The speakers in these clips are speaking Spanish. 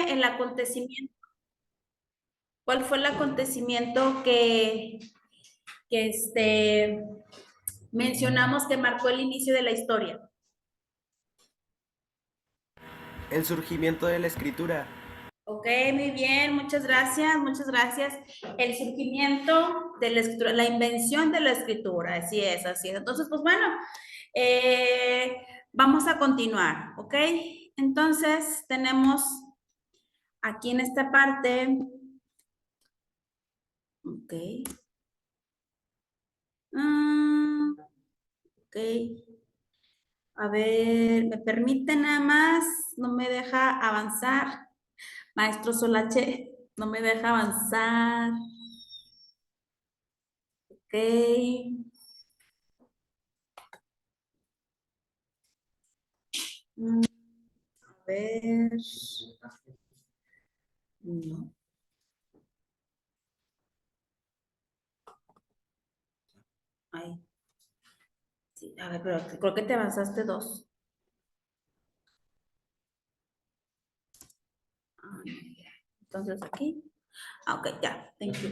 el acontecimiento? ¿Cuál fue el acontecimiento que mencionamos que marcó el inicio de la historia? El surgimiento de la escritura. Ok, muy bien, muchas gracias, muchas gracias. El surgimiento de la escritura, la invención de la escritura, así es, así es. Entonces, pues bueno, eh, vamos a continuar, ¿ok? Entonces, tenemos aquí en esta parte, ok, ok, a ver, ¿me permite nada más? No me deja avanzar. Maestro Solache, no me deja avanzar. Ok. A ver. No. Ay, sí, a ver, pero creo que te avanzaste dos. Ah, entonces aquí. Ah, ok, ya. Thank you.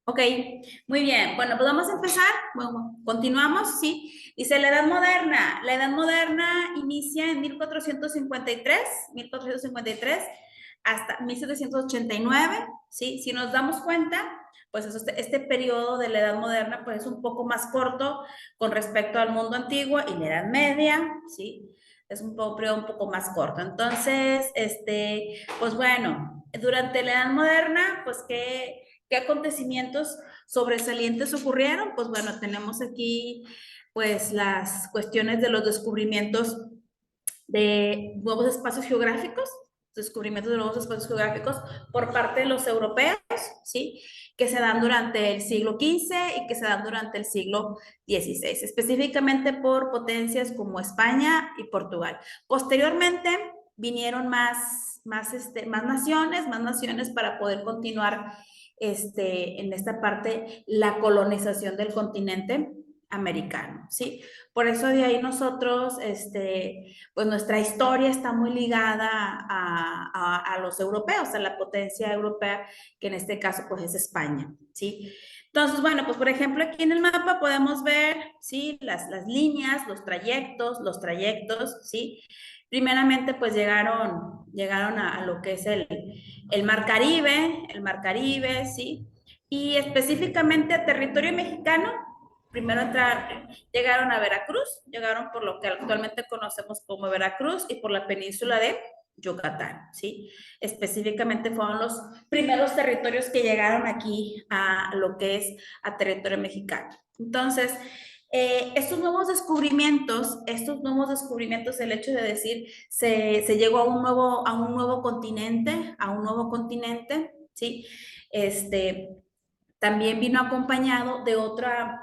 Ok, muy bien. Bueno, pues vamos a empezar. Bueno, continuamos, ¿sí? Dice la Edad Moderna. La Edad Moderna inicia en 1453 hasta 1789, ¿sí? Si nos damos cuenta, pues este periodo de la Edad Moderna pues es un poco más corto con respecto al mundo antiguo y la Edad Media, ¿sí? Es un periodo un poco más corto. Entonces, pues bueno, durante la Edad Moderna, pues ¿qué acontecimientos sobresalientes ocurrieron? Pues bueno, tenemos aquí pues las cuestiones de los descubrimientos de nuevos espacios geográficos, descubrimientos de nuevos espacios geográficos por parte de los europeos, ¿sí? Que se dan durante el siglo XV y que se dan durante el siglo XVI, específicamente por potencias como España y Portugal. Posteriormente vinieron más naciones para poder continuar en esta parte la colonización del continente americano, ¿sí? Por eso de ahí nosotros, pues nuestra historia está muy ligada a los europeos, a la potencia europea, que en este caso pues es España, ¿sí? Entonces, bueno, pues por ejemplo aquí en el mapa podemos ver, ¿sí? Las líneas, los trayectos, ¿sí? Primeramente pues llegaron a lo que es el Mar Caribe, ¿sí? Y específicamente a territorio mexicano, primero llegaron a Veracruz, llegaron por lo que actualmente conocemos como Veracruz y por la península de Yucatán, ¿sí? Específicamente fueron los primeros territorios que llegaron aquí a lo que es a territorio mexicano. Entonces, estos nuevos descubrimientos, el hecho de decir, se llegó a un nuevo continente, ¿sí? También vino acompañado de otra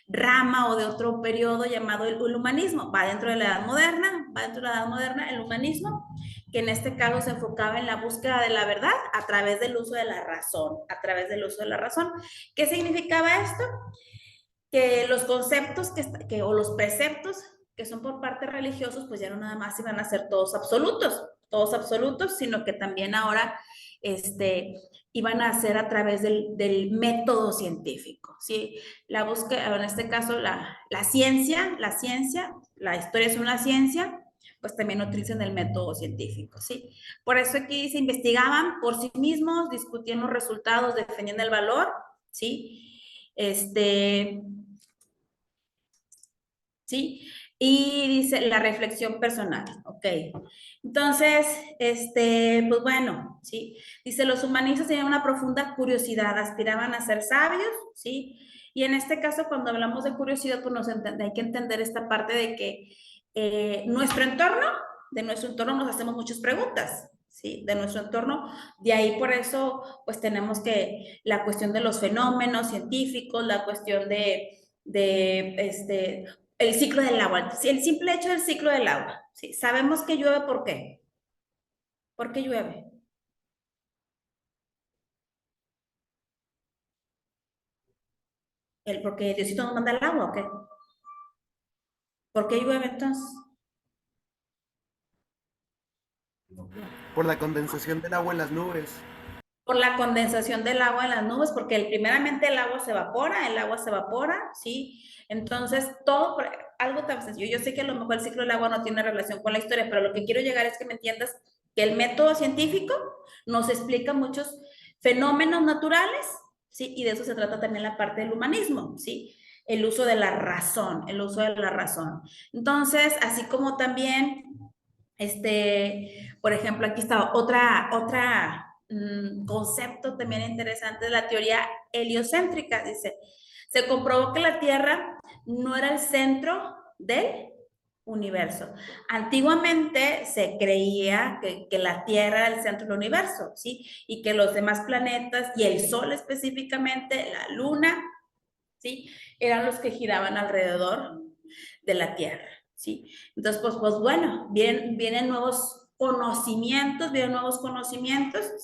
rama o de otro periodo llamado el humanismo. Va dentro de la Edad Moderna, el humanismo, que en este caso se enfocaba en la búsqueda de la verdad a través del uso de la razón, a través del uso de la razón. ¿Qué significaba esto? Que los conceptos o los preceptos que son por parte religiosos, pues ya no nada más iban a ser todos absolutos, sino que también ahora iban a ser a través del método científico, ¿sí? La búsqueda, en este caso, la ciencia, la historia es una ciencia, pues también utilizan el método científico, ¿sí? Por eso aquí se investigaban por sí mismos, discutían los resultados, defendían el valor, ¿sí? ¿Sí? Y dice la reflexión personal, ¿ok? Entonces, pues bueno, ¿sí? Dice, los humanistas tenían una profunda curiosidad, aspiraban a ser sabios, ¿sí? Y en este caso, cuando hablamos de curiosidad, pues hay que entender esta parte de que de nuestro entorno nos hacemos muchas preguntas, ¿sí? De nuestro entorno, de ahí por eso, pues tenemos que la cuestión de los fenómenos científicos, la cuestión de el ciclo del agua, el simple hecho del ciclo del agua. ¿Sí? Sabemos que llueve, ¿por qué? ¿Por qué llueve? Porque Diosito nos manda el agua, ¿o qué? ¿Por qué llueve entonces? Por la condensación del agua en las nubes. Por la condensación del agua en las nubes, porque primeramente el agua se evapora, ¿sí? Entonces, todo, algo tan sencillo. Yo sé que a lo mejor el ciclo del agua no tiene relación con la historia, pero lo que quiero llegar es que me entiendas que el método científico nos explica muchos fenómenos naturales, ¿sí? Y de eso se trata también la parte del humanismo, ¿sí? El uso de la razón, el uso de la razón. Entonces, así como también, por ejemplo, aquí está otra concepto también interesante de la teoría heliocéntrica. Dice, se comprobó que la Tierra no era el centro del universo. Antiguamente se creía que la Tierra era el centro del universo, ¿sí? Y que los demás planetas y el Sol específicamente, la Luna, ¿sí? Eran los que giraban alrededor de la Tierra, ¿sí? Entonces, pues bueno, vienen nuevos conocimientos,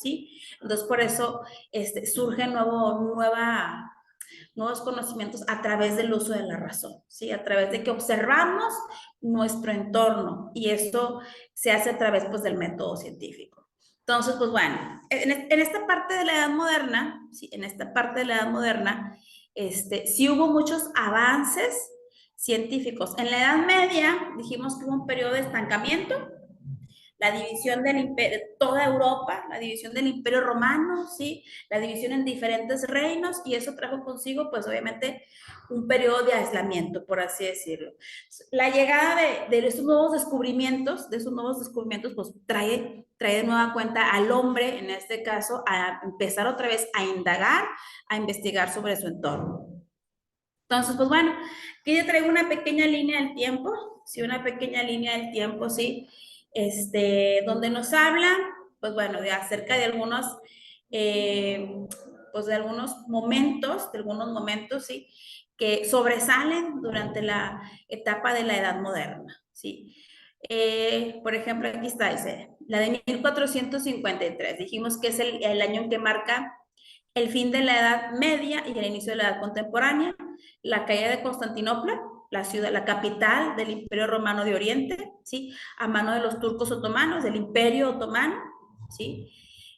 ¿sí? Entonces, por eso surgen nuevos conocimientos a través del uso de la razón, ¿sí? A través de que observamos nuestro entorno y esto se hace a través, pues, del método científico. Entonces, pues bueno, en esta parte de la Edad Moderna, ¿sí? En esta parte de la Edad Moderna, sí hubo muchos avances científicos. En la Edad Media dijimos que hubo un periodo de estancamiento, la división del imperio, toda Europa, la división del imperio romano, ¿sí? La división en diferentes reinos, y eso trajo consigo, pues obviamente, un periodo de aislamiento, por así decirlo. La llegada de esos nuevos descubrimientos, pues trae de nueva cuenta al hombre, en este caso, a empezar otra vez a indagar, a investigar sobre su entorno. Entonces, pues bueno, aquí ya traigo una pequeña línea del tiempo, sí, una pequeña línea del tiempo, sí, donde nos habla, pues bueno, de acerca de eh, de algunos momentos, sí, que sobresalen durante la etapa de la Edad Moderna, sí. Por ejemplo, aquí está, dice, la de 1453, dijimos que es el año en que marca el fin de la Edad Media y el inicio de la Edad Contemporánea, la caída de Constantinopla, la ciudad, la capital del Imperio Romano de Oriente, ¿sí? A mano de los turcos otomanos, del Imperio Otomano, ¿sí?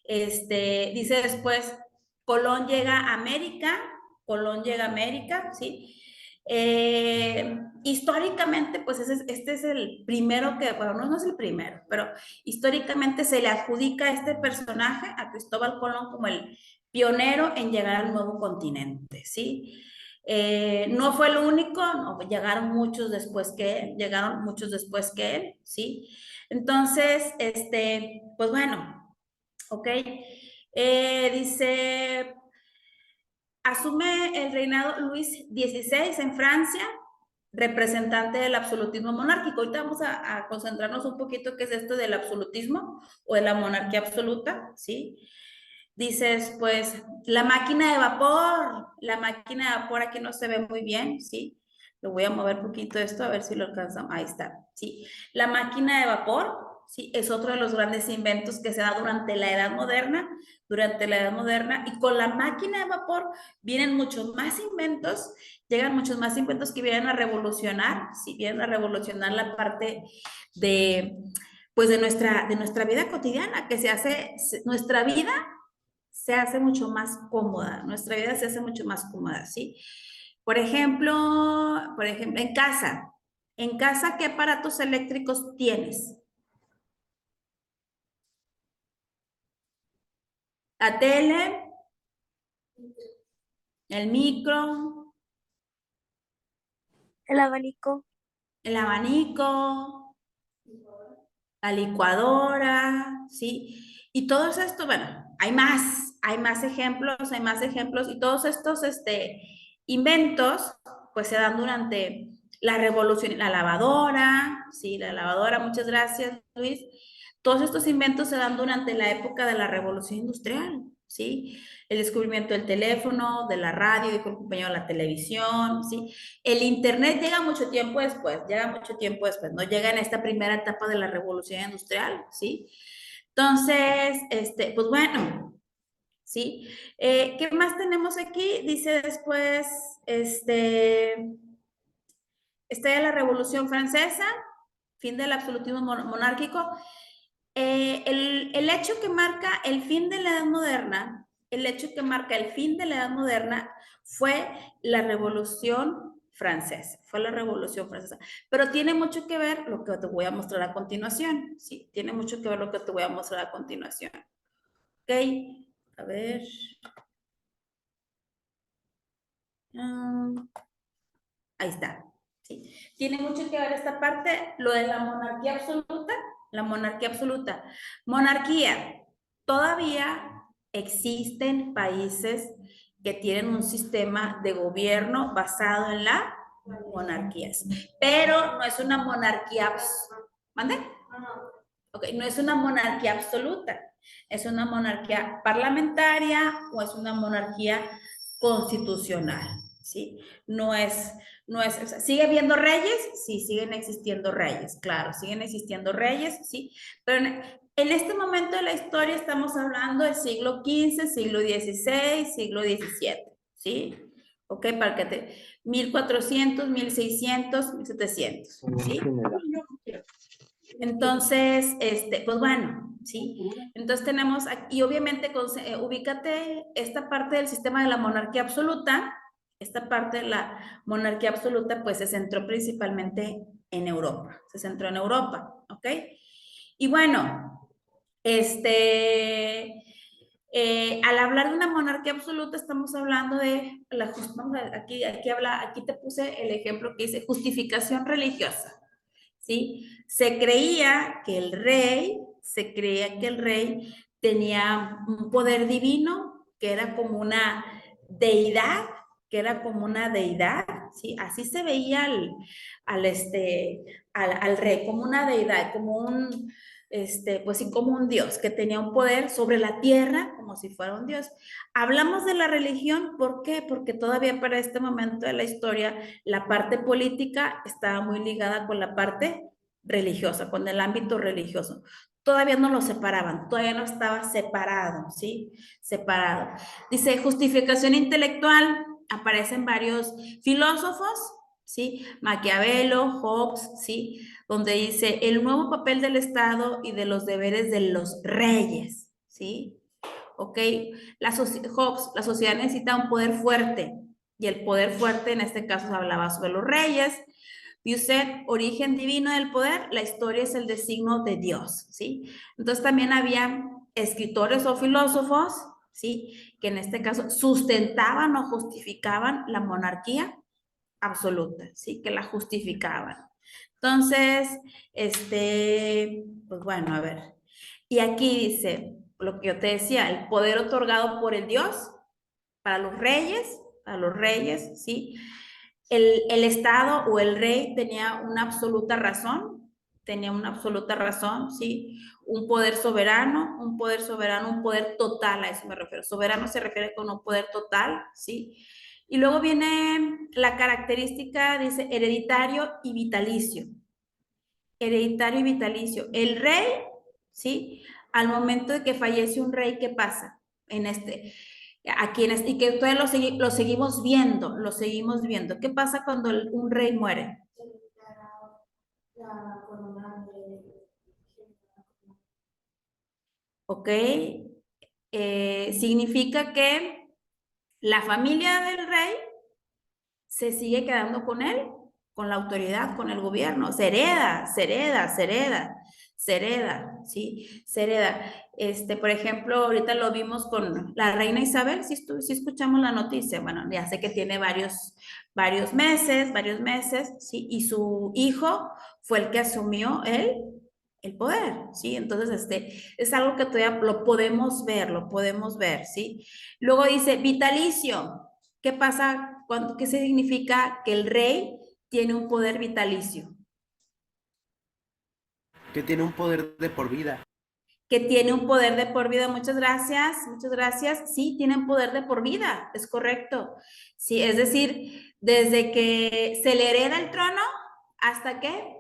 Dice después, Colón llega a América, Colón llega a América, ¿sí? Históricamente, pues este es el primero que, bueno, no es el primero, pero históricamente se le adjudica a este personaje, a Cristóbal Colón, como el pionero en llegar al nuevo continente, ¿sí? No fue el único, no, llegaron muchos después que él, ¿sí? Entonces, pues bueno, ok. Dice, asume el reinado Luis XVI en Francia, representante del absolutismo monárquico. Ahorita vamos a concentrarnos un poquito qué es esto del absolutismo o de la monarquía absoluta, ¿sí? Dices, pues, la máquina de vapor aquí no se ve muy bien, ¿sí? Lo voy a mover un poquito esto, a ver si lo alcanzamos. Ahí está, ¿sí? La máquina de vapor, ¿sí? Es otro de los grandes inventos que se da durante la Edad Moderna, y con la máquina de vapor vienen muchos más inventos, llegan muchos más inventos que vienen a revolucionar, ¿sí? Vienen a revolucionar la parte de, pues, de nuestra vida cotidiana, nuestra vida se hace mucho más cómoda, nuestra vida se hace mucho más cómoda, ¿sí? Por ejemplo, en casa, ¿qué aparatos eléctricos tienes? La tele, el micro, El abanico, el abanico, la licuadora, ¿sí? Y todos estos, bueno, hay más ejemplos, y todos estos inventos, pues se dan durante la revolución, la lavadora, ¿sí? La lavadora, muchas gracias, Luis. Todos estos inventos se dan durante la época de la revolución industrial, ¿sí? El descubrimiento del teléfono, de la radio, dijo el compañero, la televisión, ¿sí? El Internet llega mucho tiempo después, no llega en esta primera etapa de la revolución industrial, ¿sí? Entonces, pues bueno, ¿sí? ¿Qué más tenemos aquí? Dice después, está la Revolución Francesa, fin del absolutismo monárquico. El hecho que marca el fin de la Edad Moderna, el hecho que marca el fin de la Edad Moderna fue la Revolución Francesa, fue la Revolución Francesa. Pero tiene mucho que ver lo que te voy a mostrar a continuación, sí, tiene mucho que ver lo que te voy a mostrar a continuación. Ok, a ver. Ahí está. ¿Sí? Tiene mucho que ver esta parte, lo de la monarquía absoluta, la monarquía absoluta. Monarquía. Todavía existen países que tienen un sistema de gobierno basado en la monarquía, pero no es una monarquía, ¿mande? Okay, no es una monarquía absoluta, es una monarquía parlamentaria o es una monarquía constitucional, ¿sí? O sea, ¿sigue habiendo reyes? Sí, siguen existiendo reyes, claro, siguen existiendo reyes, ¿sí? Pero en este momento de la historia estamos hablando del siglo XV, siglo XVI, siglo XVII, ¿sí? Ok, para que te... 1400, 1600, 1700, ¿sí? Entonces, pues bueno, ¿sí? Entonces tenemos aquí, y obviamente, ubícate esta parte del sistema de la monarquía absoluta, esta parte de la monarquía absoluta, pues se centró principalmente en Europa, se centró en Europa, ¿ok? Y bueno, al hablar de una monarquía absoluta, estamos hablando de aquí te puse el ejemplo que dice justificación religiosa. ¿Sí? Se creía que el rey tenía un poder divino, que era como una deidad, ¿sí? Así se veía al rey, como una deidad, como pues sí, como un dios, que tenía un poder sobre la tierra, como si fuera un dios. Hablamos de la religión, ¿por qué? Porque todavía para este momento de la historia la parte política estaba muy ligada con la parte religiosa, con el ámbito religioso. Todavía no lo separaban, todavía no estaba separado, ¿sí? Separado. Dice, justificación intelectual, aparecen varios filósofos, ¿sí? Maquiavelo, Hobbes, ¿sí? Donde dice, el nuevo papel del Estado y de los deberes de los reyes, ¿sí? ¿Ok? Hobbes, la sociedad necesita un poder fuerte, y el poder fuerte en este caso se hablaba sobre los reyes. Piaget, origen divino del poder, la historia es el designio de Dios, ¿sí? Entonces también había escritores o filósofos, ¿sí? Que en este caso sustentaban o justificaban la monarquía absoluta, ¿sí? Que la justificaban. Entonces, pues bueno, a ver. Y aquí dice, lo que yo te decía, el poder otorgado por el Dios para los reyes, ¿sí? El Estado o el rey tenía una absoluta razón, ¿sí? Un poder total, a eso me refiero. Soberano se refiere con un poder total, ¿sí? Y luego viene la característica, dice, hereditario y vitalicio. Hereditario y vitalicio. El rey, ¿sí? Al momento de que fallece un rey, ¿qué pasa? Y que todavía lo seguimos viendo. ¿Qué pasa cuando un rey muere? ¿Ok? Significa que la familia del rey se sigue quedando con él, con la autoridad, con el gobierno. Se hereda, ¿sí? Se hereda. Por ejemplo, ahorita lo vimos con la reina Isabel, si escuchamos la noticia, bueno, ya sé que tiene varios meses, ¿sí? Y su hijo fue el que asumió el poder, ¿sí? Entonces, es algo que todavía lo podemos ver, ¿sí? Luego dice, vitalicio. ¿Qué pasa? ¿Qué significa que el rey tiene un poder vitalicio? Que tiene un poder de por vida. Que tiene un poder de por vida. Muchas gracias, muchas gracias. Sí, tienen poder de por vida, es correcto. Sí, es decir, desde que se le hereda el trono hasta que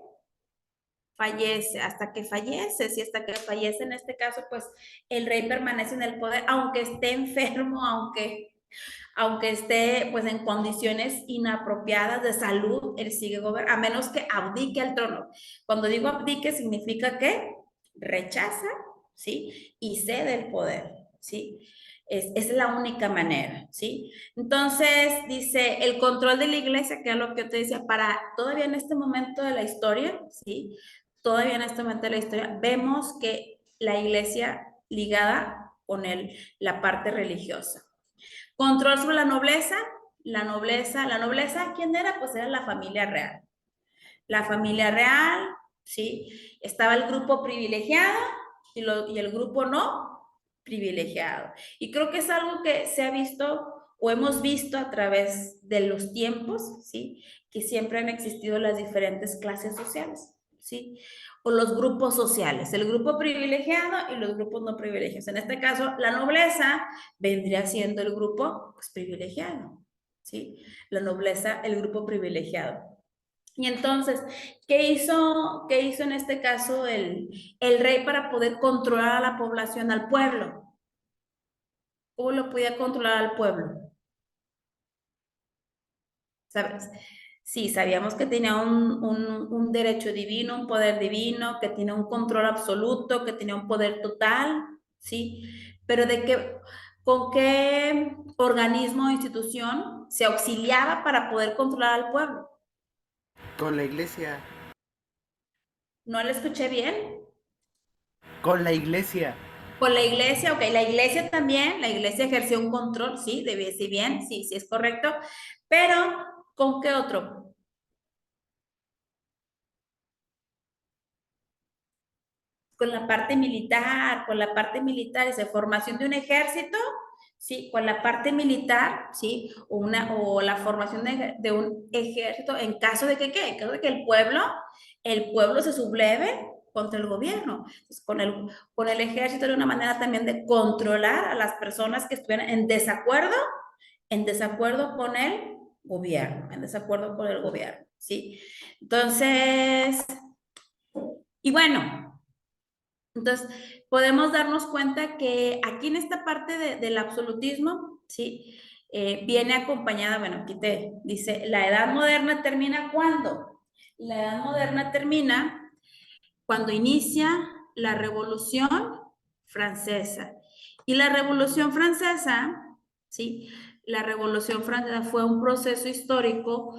sí, hasta que fallece en este caso, pues el rey permanece en el poder, aunque esté enfermo, aunque esté pues en condiciones inapropiadas de salud, él sigue gobernando, a menos que abdique al trono. Cuando digo abdique, significa que rechaza, ¿sí? Y cede el poder, ¿sí? Es la única manera, ¿sí? Entonces, dice, el control de la iglesia, que es lo que yo te decía, para todavía en este momento de la historia, ¿sí? Todavía en este momento de la historia, vemos que la iglesia ligada con la parte religiosa. Control sobre la nobleza, ¿quién era? Pues era la familia real. La familia real, ¿sí? Estaba el grupo privilegiado y el grupo no privilegiado. Y creo que es algo que se ha visto o hemos visto a través de los tiempos, ¿sí? Que siempre han existido las diferentes clases sociales, ¿sí? O los grupos sociales, el grupo privilegiado y los grupos no privilegiados. En este caso, la nobleza vendría siendo el grupo pues, privilegiado, ¿sí? La nobleza, el grupo privilegiado. Y entonces, qué hizo en este caso el rey para poder controlar a la población, al pueblo? ¿Cómo lo podía controlar al pueblo? ¿Sabes? Sí, sabíamos que tenía un derecho divino, un poder divino, que tenía un control absoluto, que tenía un poder total, ¿sí? Pero ¿con qué organismo o institución se auxiliaba para poder controlar al pueblo? Con la iglesia. ¿No le escuché bien? Con la iglesia. Con la iglesia, ok, la iglesia también, la iglesia ejerció un control, sí, debe decir bien, sí, sí es correcto, pero ¿con qué otro? Con la parte militar, esa formación de un ejército, sí, con la parte militar, sí, o la formación de un ejército en caso de que, ¿qué? En caso de que el pueblo se subleve contra el gobierno. Entonces, con el ejército era una manera también de controlar a las personas que estuvieran en desacuerdo con el gobierno, en desacuerdo con el gobierno, ¿sí? Entonces, y bueno, entonces podemos darnos cuenta que aquí en esta parte del absolutismo, ¿sí? Viene acompañada, bueno, aquí te dice, la edad moderna termina ¿cuándo? La edad moderna termina cuando inicia la Revolución Francesa. Y la Revolución Francesa, ¿sí? La Revolución Francesa fue un proceso histórico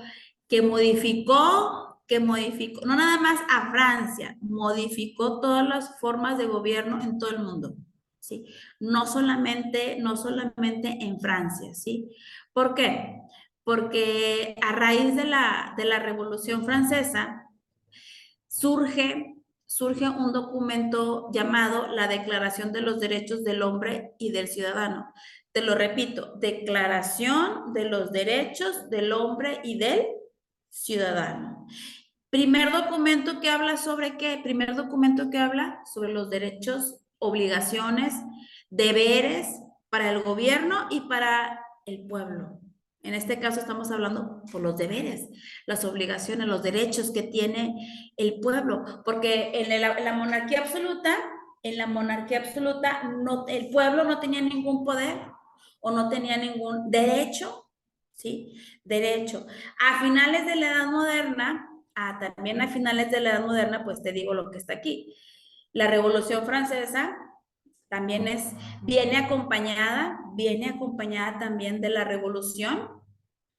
que modificó, no nada más a Francia, modificó todas las formas de gobierno en todo el mundo, ¿sí? No solamente en Francia, ¿sí? ¿Por qué? Porque a raíz de la Revolución Francesa, surge, surge un documento llamado la Declaración de los Derechos del Hombre y del Ciudadano. Te lo repito, Declaración de los Derechos del Hombre y del Ciudadano. Primer documento que habla sobre qué? Primer documento que habla sobre los derechos, obligaciones, deberes para el gobierno y para el pueblo. En este caso estamos hablando por los deberes, las obligaciones, los derechos que tiene el pueblo, porque en la monarquía absoluta no, el pueblo no tenía ningún poder o no tenía ningún derecho, ¿sí? Derecho. A finales de la Edad Moderna, también a finales de la Edad Moderna, pues te digo lo que está aquí. La Revolución Francesa también viene acompañada también de la Revolución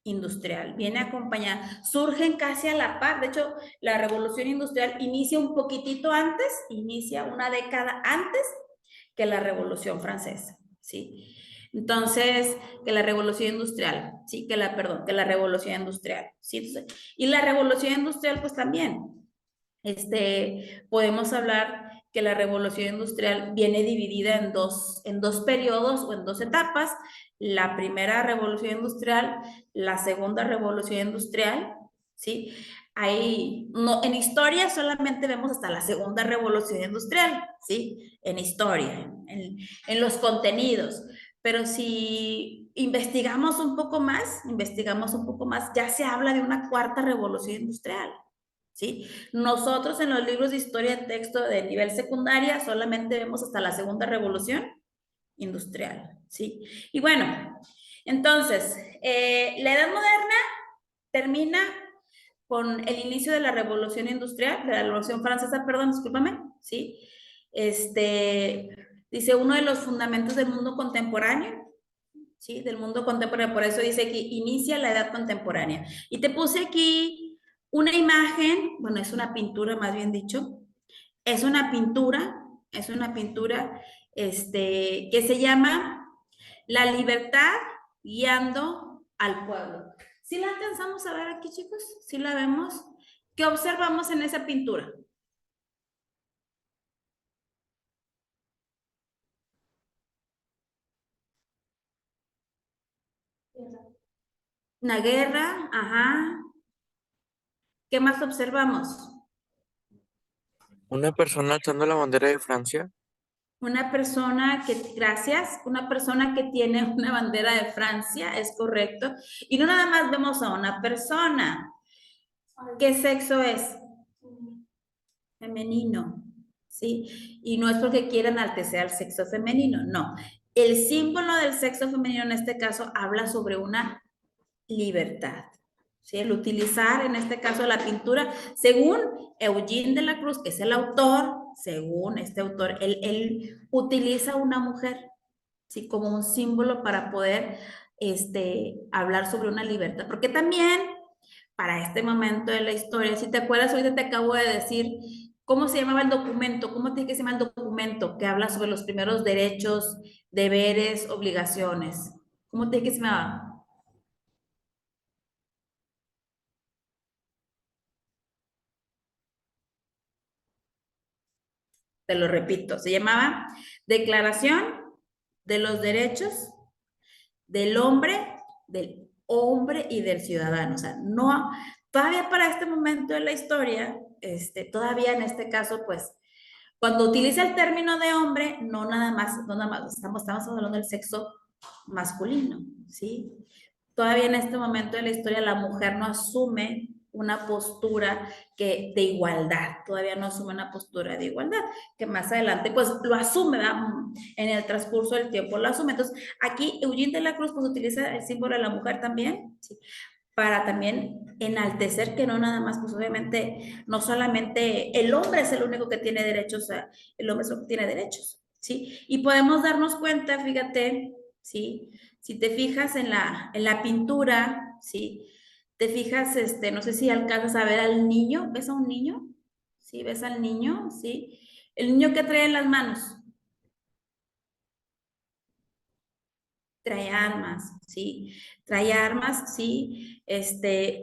Industrial, viene acompañada, surgen casi a la par, de hecho, la Revolución Industrial inicia un poquitito antes, inicia una década antes que la Revolución Francesa, ¿sí? Entonces, que la Revolución Industrial, sí, que la Revolución Industrial, ¿sí? Entonces, y la Revolución Industrial, pues también, podemos hablar que la revolución industrial viene dividida en dos periodos o en dos etapas. La primera revolución industrial, la segunda revolución industrial, ¿sí? Ahí, no, en historia solamente vemos hasta la segunda revolución industrial, ¿sí? En historia, en los contenidos. Pero si investigamos un poco más, ya se habla de una cuarta revolución industrial. ¿Sí? Nosotros en los libros de historia de texto de nivel secundaria solamente vemos hasta la segunda revolución industrial, ¿sí? Y bueno, entonces, la edad moderna termina con el inicio de la revolución industrial, de la revolución francesa, perdón, discúlpame, ¿sí? dice uno de los fundamentos del mundo contemporáneo, ¿sí? Del mundo contemporáneo, por eso dice que inicia la edad contemporánea. Y te puse aquí una imagen, bueno, es una pintura más bien dicho, es una pintura, que se llama La libertad guiando al pueblo. ¿Sí la alcanzamos a ver aquí, chicos? ¿Sí la vemos? ¿Qué observamos en esa pintura? Una guerra, ajá. ¿Qué más observamos? Una persona alzando la bandera de Francia. Una persona que, gracias, una persona que tiene una bandera de Francia, es correcto. Y no nada más vemos a una persona. ¿Qué sexo es? Femenino, ¿sí? Y no es porque quieran enaltecer al sexo femenino, no. El símbolo del sexo femenino en este caso habla sobre una libertad, ¿sí? El utilizar en este caso la pintura, según Eugene de la Cruz, que es el autor, según este autor, él utiliza una mujer, ¿sí? Como un símbolo para poder hablar sobre una libertad, porque también para este momento de la historia, si te acuerdas, ahorita te acabo de decir cómo se llamaba el documento, cómo te dije que se llama el documento que habla sobre los primeros derechos, deberes, obligaciones. ¿Cómo te dije que se llamaba? Te lo repito, se llamaba Declaración de los Derechos del hombre y del ciudadano. O sea, no, todavía para este momento de la historia, todavía en este caso, pues, cuando utiliza el término de hombre, no nada más estamos hablando del sexo masculino, ¿sí? Todavía en este momento de la historia la mujer no asume una postura de igualdad, todavía no asume una postura de igualdad, que más adelante pues lo asume, ¿verdad? En el transcurso del tiempo lo asume. Entonces aquí Eugene de la Cruz pues utiliza el símbolo de la mujer también, ¿sí? Para también enaltecer que no nada más, pues obviamente no solamente el hombre es el único que tiene derechos, o sea, el hombre es el que tiene derechos, ¿sí? Y podemos darnos cuenta, fíjate, ¿sí? Si te fijas en la pintura, ¿sí? Te fijas, no sé si alcanzas a ver al niño, ¿ves a un niño? ¿Sí? ¿Ves al niño? ¿Sí? El niño que trae en las manos, trae armas, ¿sí? Trae armas, sí,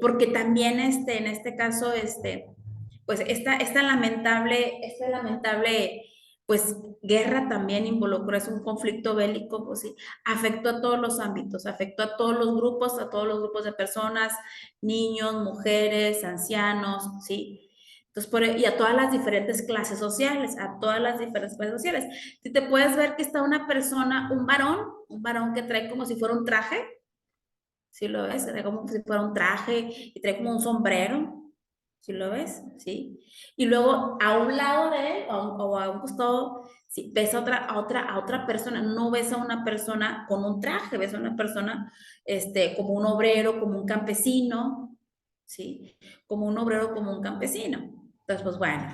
porque también, en este caso, pues esta lamentable, pues, guerra también involucró, es un conflicto bélico, pues sí, afectó a todos los ámbitos, afectó a todos los grupos de personas, niños, mujeres, ancianos, ¿sí? Entonces, y a todas las diferentes clases sociales, a todas las diferentes clases sociales. Si te puedes ver que está una persona, un varón que trae como si fuera un traje, ¿sí lo ves? Trae como si fuera un traje y trae como un sombrero, ¿sí lo ves? ¿Sí? Y luego a un lado de él o a un costado, sí, ves a otra persona, no ves a una persona con un traje, ves a una persona como un obrero, como un campesino, ¿sí? Como un obrero, como un campesino. Entonces, pues bueno,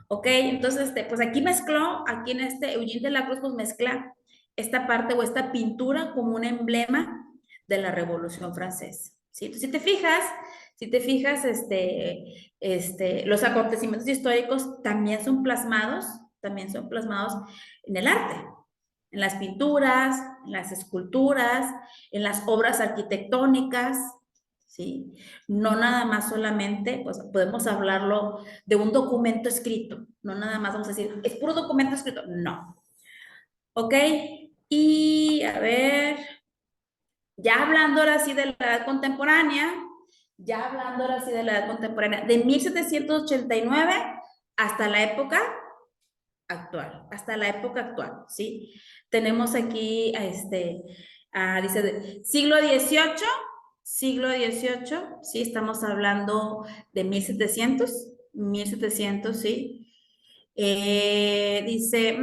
ok, entonces, pues aquí mezcló, aquí en Eugene de la Cruz, pues mezcla esta parte o esta pintura como un emblema de la Revolución Francesa. ¿Sí? Entonces, si te fijas, los acontecimientos históricos también son plasmados en el arte, en las pinturas, en las esculturas, en las obras arquitectónicas, ¿sí? No nada más solamente, pues podemos hablarlo de un documento escrito, no nada más vamos a decir, es puro documento escrito, no. ¿Ok? Y a ver, ya hablando ahora sí de la edad contemporánea, de 1789 hasta la época ¿sí? Tenemos aquí, dice, siglo XVIII, ¿sí? Estamos hablando de 1700, ¿sí? Dice,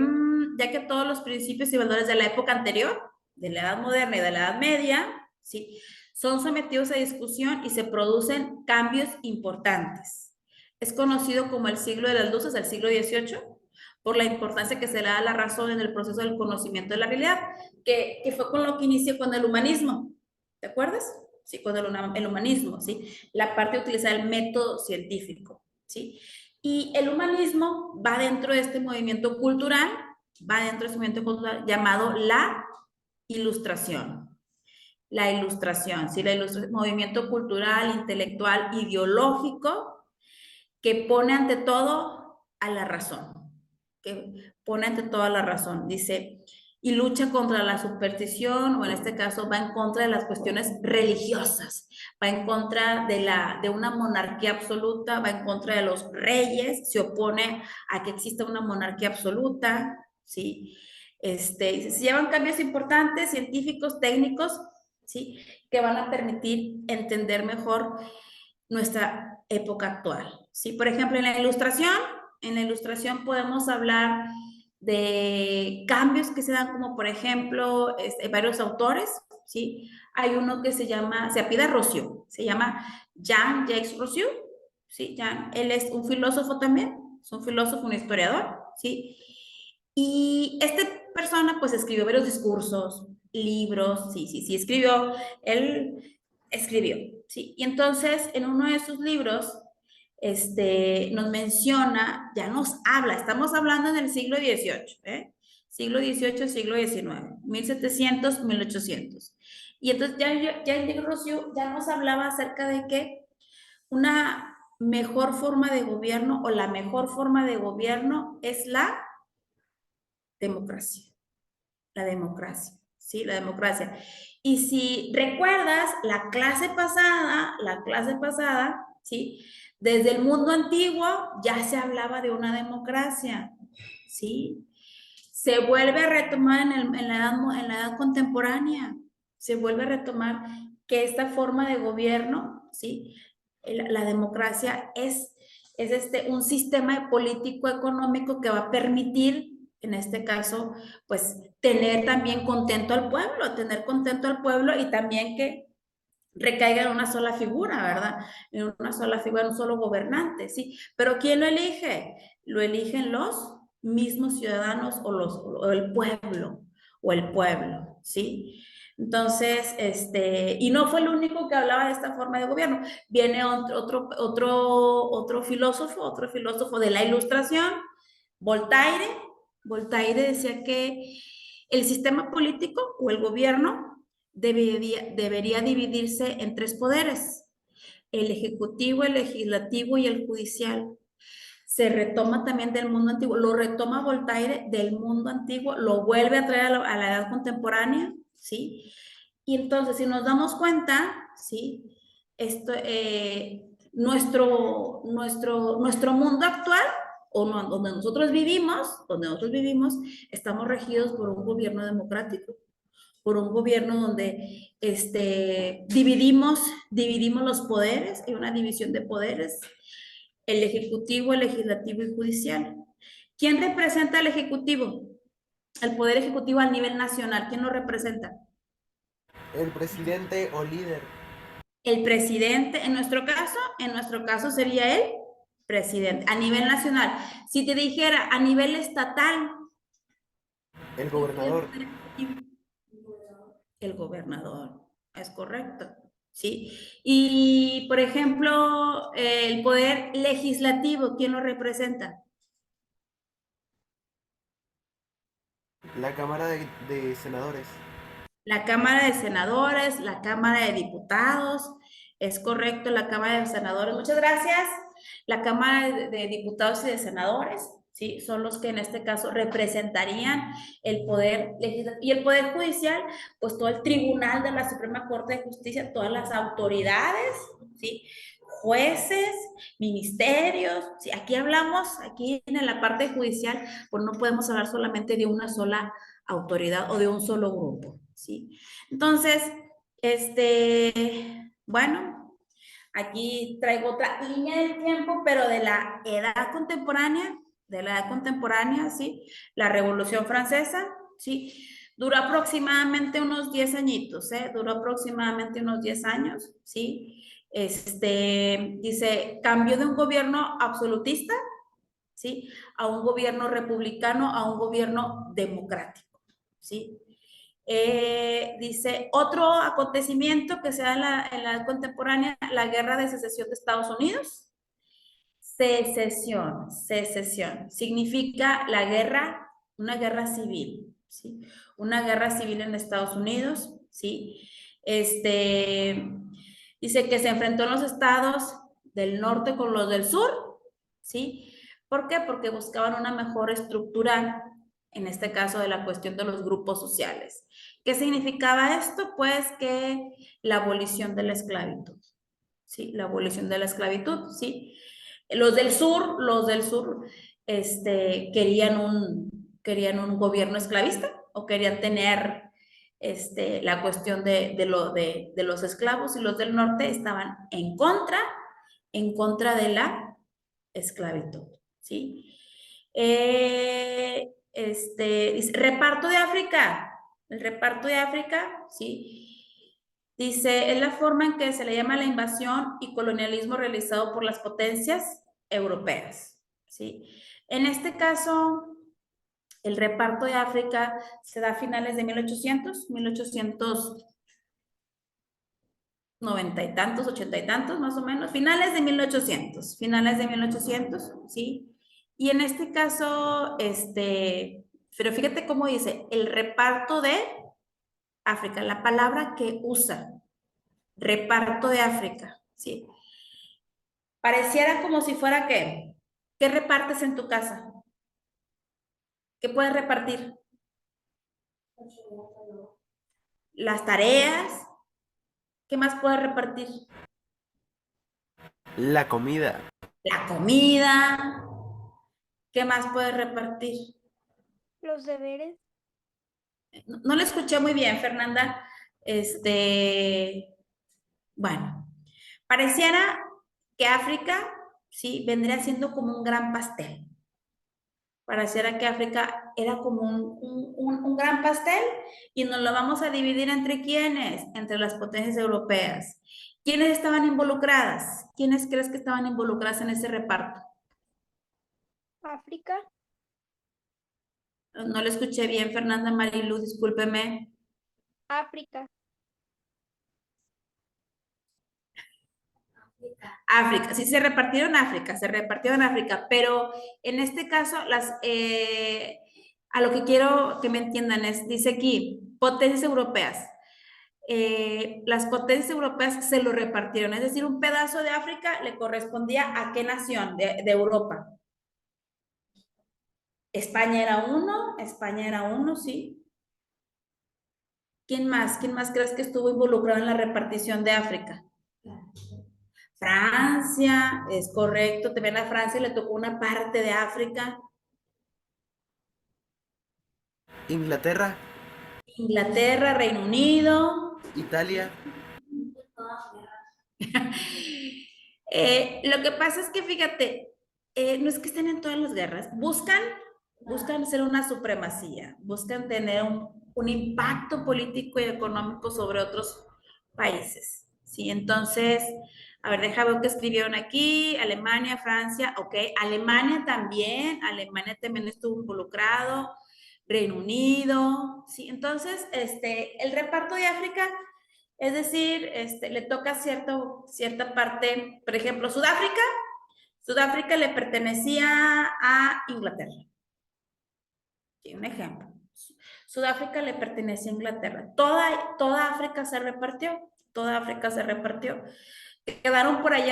ya que todos los principios y valores de la época anterior, de la Edad Moderna y de la Edad Media, ¿sí? Son sometidos a discusión y se producen cambios importantes. Es conocido como el siglo de las luces, el siglo XVIII, por la importancia que se le da a la razón en el proceso del conocimiento de la realidad, que fue con lo que inició con el humanismo. ¿Te acuerdas? Sí, con el humanismo, ¿sí? La parte de utilizar el método científico, ¿sí? Y el humanismo va dentro de este movimiento cultural, va dentro de este movimiento cultural llamado la ilustración. La ilustración, ¿sí? La ilustración, movimiento cultural, intelectual, ideológico, que pone ante todo a la razón, que pone ante todo a la razón, dice, y lucha contra la superstición, o en este caso va en contra de las cuestiones religiosas, va en contra de una monarquía absoluta, va en contra de los reyes, se opone a que exista una monarquía absoluta, ¿sí? Se llevan cambios importantes, científicos, técnicos, ¿sí? Que van a permitir entender mejor nuestra época actual, ¿sí? Por ejemplo, en la ilustración podemos hablar de cambios que se dan, como por ejemplo, varios autores, ¿sí? Hay uno que se apellida Rousseau, se llama Jean-Jacques Rousseau, ¿sí? Él es un filósofo también, es un filósofo, un historiador, ¿sí? Y esta persona pues escribió varios discursos, libros, sí, él escribió, ¿sí? Y entonces en uno de sus libros nos menciona, ya nos habla, estamos hablando en el siglo XVIII, ¿eh? Siglo XVIII, siglo XIX, 1700, 1800. Y entonces ya el libro Rousseau ya nos hablaba acerca de que una mejor forma de gobierno o la mejor forma de gobierno es democracia, la democracia, ¿sí? La democracia. Y si recuerdas, la clase pasada, ¿sí? Desde el mundo antiguo ya se hablaba de una democracia, ¿sí? Se vuelve a retomar en la edad contemporánea, se vuelve a retomar que esta forma de gobierno, ¿sí? La democracia es un sistema político-económico que va a permitir, en este caso, pues tener también tener contento al pueblo y también que recaiga en una sola figura, ¿verdad? En una sola figura, en un solo gobernante, ¿sí? Pero ¿quién lo elige? Lo eligen los mismos ciudadanos o el pueblo, ¿sí? Entonces, y no fue el único que hablaba de esta forma de gobierno. Viene otro filósofo de la Ilustración, Voltaire. Voltaire decía que el sistema político o el gobierno debería dividirse en tres poderes: el ejecutivo, el legislativo y el judicial. Se retoma también del mundo antiguo, lo retoma Voltaire del mundo antiguo, lo vuelve a traer a la edad contemporánea, ¿sí? Y entonces, si nos damos cuenta, ¿sí? Nuestro mundo actual, donde nosotros vivimos, estamos regidos por un gobierno democrático, por un gobierno donde dividimos los poderes, hay una división de poderes, el ejecutivo, el legislativo y judicial. ¿Quién representa al ejecutivo? Al poder ejecutivo a nivel nacional. ¿Quién lo representa? El presidente o líder. El presidente, en nuestro caso sería el presidente a nivel nacional. Si te dijera a nivel estatal, El gobernador. el gobernador, es correcto, ¿sí? Y, por ejemplo, el poder legislativo, ¿quién lo representa? La Cámara de Senadores. La Cámara de Senadores, la Cámara de Diputados, es correcto, la Cámara de Senadores, muchas gracias. La Cámara de Diputados y de Senadores, ¿sí? Son los que en este caso representarían el poder legislativo y el poder judicial, pues todo el tribunal de la Suprema Corte de Justicia, todas las autoridades, ¿sí? Jueces, ministerios, ¿sí? Aquí en la parte judicial, pues no podemos hablar solamente de una sola autoridad o de un solo grupo, ¿sí? Entonces, bueno, aquí traigo otra línea del tiempo, pero de la edad contemporánea, ¿sí? La Revolución Francesa, ¿sí? Duró aproximadamente unos 10 añitos, ¿eh? Duró aproximadamente unos 10 años, ¿sí? Dice, cambió de un gobierno absolutista, ¿sí? A un gobierno republicano, a un gobierno democrático, ¿sí? Dice, otro acontecimiento que se da en la contemporánea, la guerra de secesión de Estados Unidos. Secesión, secesión, significa la guerra, una guerra civil, ¿sí? Una guerra civil en Estados Unidos, ¿sí? Dice que se enfrentó en los estados del norte con los del sur, ¿sí? ¿Por qué? Porque buscaban una mejor estructura, en este caso de la cuestión de los grupos sociales. ¿Qué significaba esto? Pues que la abolición de la esclavitud, ¿sí? La abolición de la esclavitud, ¿sí? Los del sur, querían un gobierno esclavista o querían tener la cuestión de los esclavos, y los del norte estaban en contra de la esclavitud, ¿sí? Dice, reparto de África, el reparto de África, ¿sí? Dice, es la forma en que se le llama la invasión y colonialismo realizado por las potencias europeas, ¿sí? En este caso, el reparto de África se da a finales de 1890 y tantos, 80 y tantos, más o menos, finales de 1800, ¿sí? Y en este caso, pero fíjate cómo dice, el reparto de África, la palabra que usa, reparto de África, ¿sí? Pareciera como si fuera ¿qué? ¿Qué repartes en tu casa? ¿Qué puedes repartir? Las tareas. ¿Qué más puedes repartir? La comida. La comida. ¿Qué más puedes repartir? Los deberes. No, no lo escuché muy bien, Fernanda. Bueno, pareciera que África, sí, vendría siendo como un gran pastel. Pareciera que África era como un gran pastel, y nos lo vamos a dividir entre quiénes, entre las potencias europeas. ¿Quiénes estaban involucradas? ¿Quiénes crees que estaban involucradas en ese reparto? África. No lo escuché bien, Fernanda Marilu, discúlpeme. África. África, sí se repartieron África, pero en este caso, a lo que quiero que me entiendan es, dice aquí, potencias europeas. Las potencias europeas se lo repartieron, es decir, un pedazo de África le correspondía a qué nación de Europa. España era uno, sí. ¿Quién más? ¿Quién más crees que estuvo involucrado en la repartición de África? Francia, es correcto. También a Francia le tocó una parte de África. Inglaterra. Inglaterra, Reino Unido. Italia. Lo que pasa es que, fíjate, no es que estén en todas las guerras, buscan ser una supremacía, buscan tener un impacto político y económico sobre otros países, ¿sí? Entonces, a ver, deja ver qué escribieron aquí: Alemania, Francia, ok, Alemania también estuvo involucrado, Reino Unido, ¿sí? Entonces, el reparto de África, es decir, le toca cierta parte, por ejemplo, Sudáfrica le pertenecía a Inglaterra. Sí, un ejemplo. Sudáfrica le pertenecía a Inglaterra. Toda África se repartió, Quedaron por ahí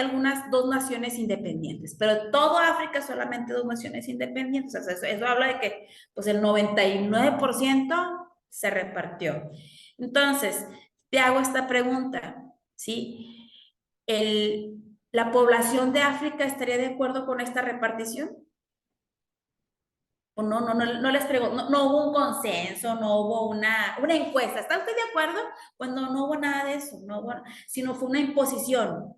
dos naciones independientes, pero toda África solamente dos naciones independientes. O sea, eso habla de que pues el 99% se repartió. Entonces, te hago esta pregunta, ¿sí? ¿La población de África estaría de acuerdo con esta repartición? O no les pregunto, no hubo un consenso, no hubo una encuesta. ¿Está usted de acuerdo? Pues no hubo nada de eso, sino fue una imposición.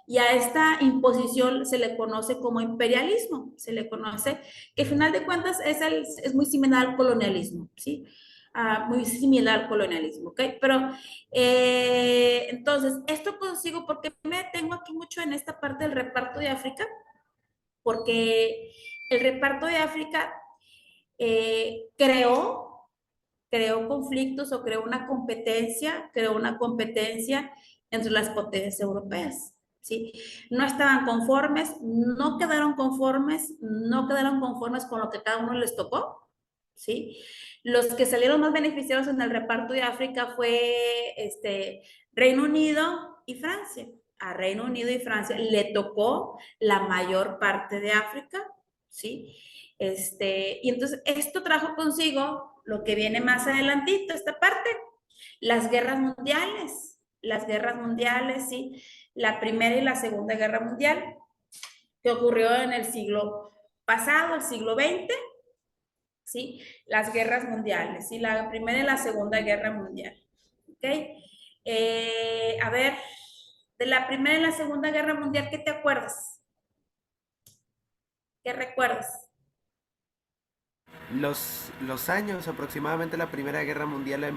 Y a esta imposición se le conoce como imperialismo, se le conoce, que al final de cuentas es muy similar al colonialismo, ¿sí? Muy similar al colonialismo, ¿ok? Pero entonces, esto consigo porque me tengo aquí mucho en esta parte del reparto de África, porque el reparto de África creó conflictos o creó una competencia entre las potencias europeas, ¿sí? No estaban conformes, no quedaron conformes con lo que cada uno les tocó, ¿sí? Los que salieron más beneficiados en el reparto de África fue Reino Unido y Francia. A Reino Unido y Francia le tocó la mayor parte de África, ¿sí? Y entonces esto trajo consigo lo que viene más adelantito, esta parte, las guerras mundiales, ¿sí? La Primera y la Segunda Guerra Mundial, que ocurrió en el siglo pasado, el siglo XX, ¿sí? Las guerras mundiales, ¿sí? La Primera y la Segunda Guerra Mundial, ¿ok? A ver, de la Primera y la Segunda Guerra Mundial, ¿qué te acuerdas? ¿Qué recuerdas? Los años, aproximadamente la Primera Guerra Mundial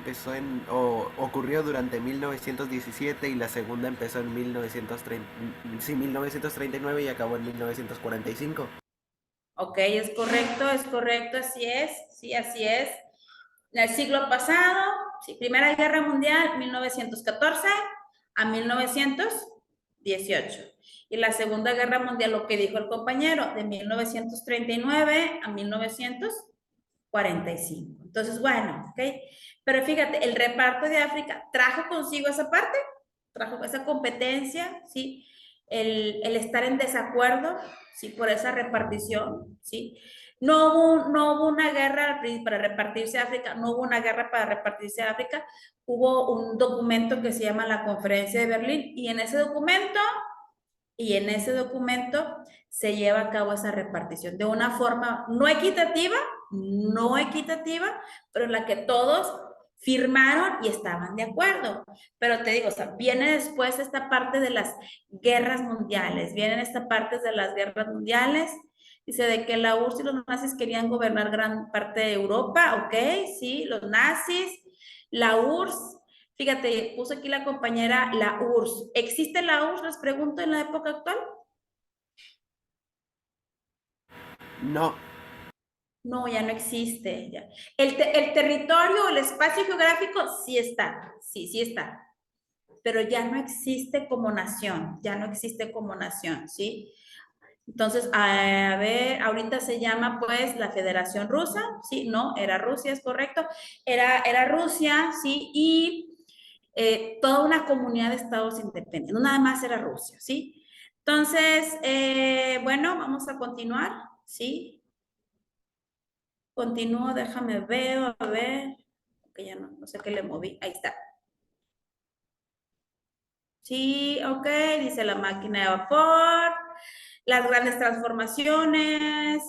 ocurrió durante 1917 y la Segunda empezó en 1939 y acabó en 1945. Ok, es correcto, así es, sí, así es. En el siglo pasado, sí, Primera Guerra Mundial, 1914 a 1918. Y la Segunda Guerra Mundial, lo que dijo el compañero, de 1939 a 1945. Entonces, bueno, ok. Pero fíjate, el reparto de África trajo consigo esa parte, trajo esa competencia, ¿sí? El estar en desacuerdo, ¿sí? Por esa repartición, ¿sí? No hubo una guerra para repartirse África, no hubo una guerra para repartirse África, hubo un documento que se llama la Conferencia de Berlín y en ese documento se lleva a cabo esa repartición de una forma no equitativa, pero en la que todos firmaron y estaban de acuerdo. Pero te digo, o sea, viene después esta parte de las guerras mundiales, vienen esta parte de las guerras mundiales, dice de que la URSS y los nazis querían gobernar gran parte de Europa, ok, sí, los nazis, la URSS. Fíjate, puso aquí la compañera la URSS. ¿Existe la URSS? Les pregunto en la época actual. No, No, ya no existe. Ya. El territorio, el espacio geográfico, sí está. Sí, sí está. Pero ya no existe como nación. Ya no existe como nación, ¿sí? Entonces, a ver, ahorita se llama pues la Federación Rusa, ¿sí? No, era Rusia, es correcto. Era Rusia, ¿sí? Y toda una comunidad de estados independientes, no nada más era Rusia, ¿sí? Entonces, bueno, vamos a continuar, ¿sí? Continúo, déjame ver, a ver, que ya no sé qué le moví, ahí está. Sí, ok, dice la máquina de vapor, las grandes transformaciones,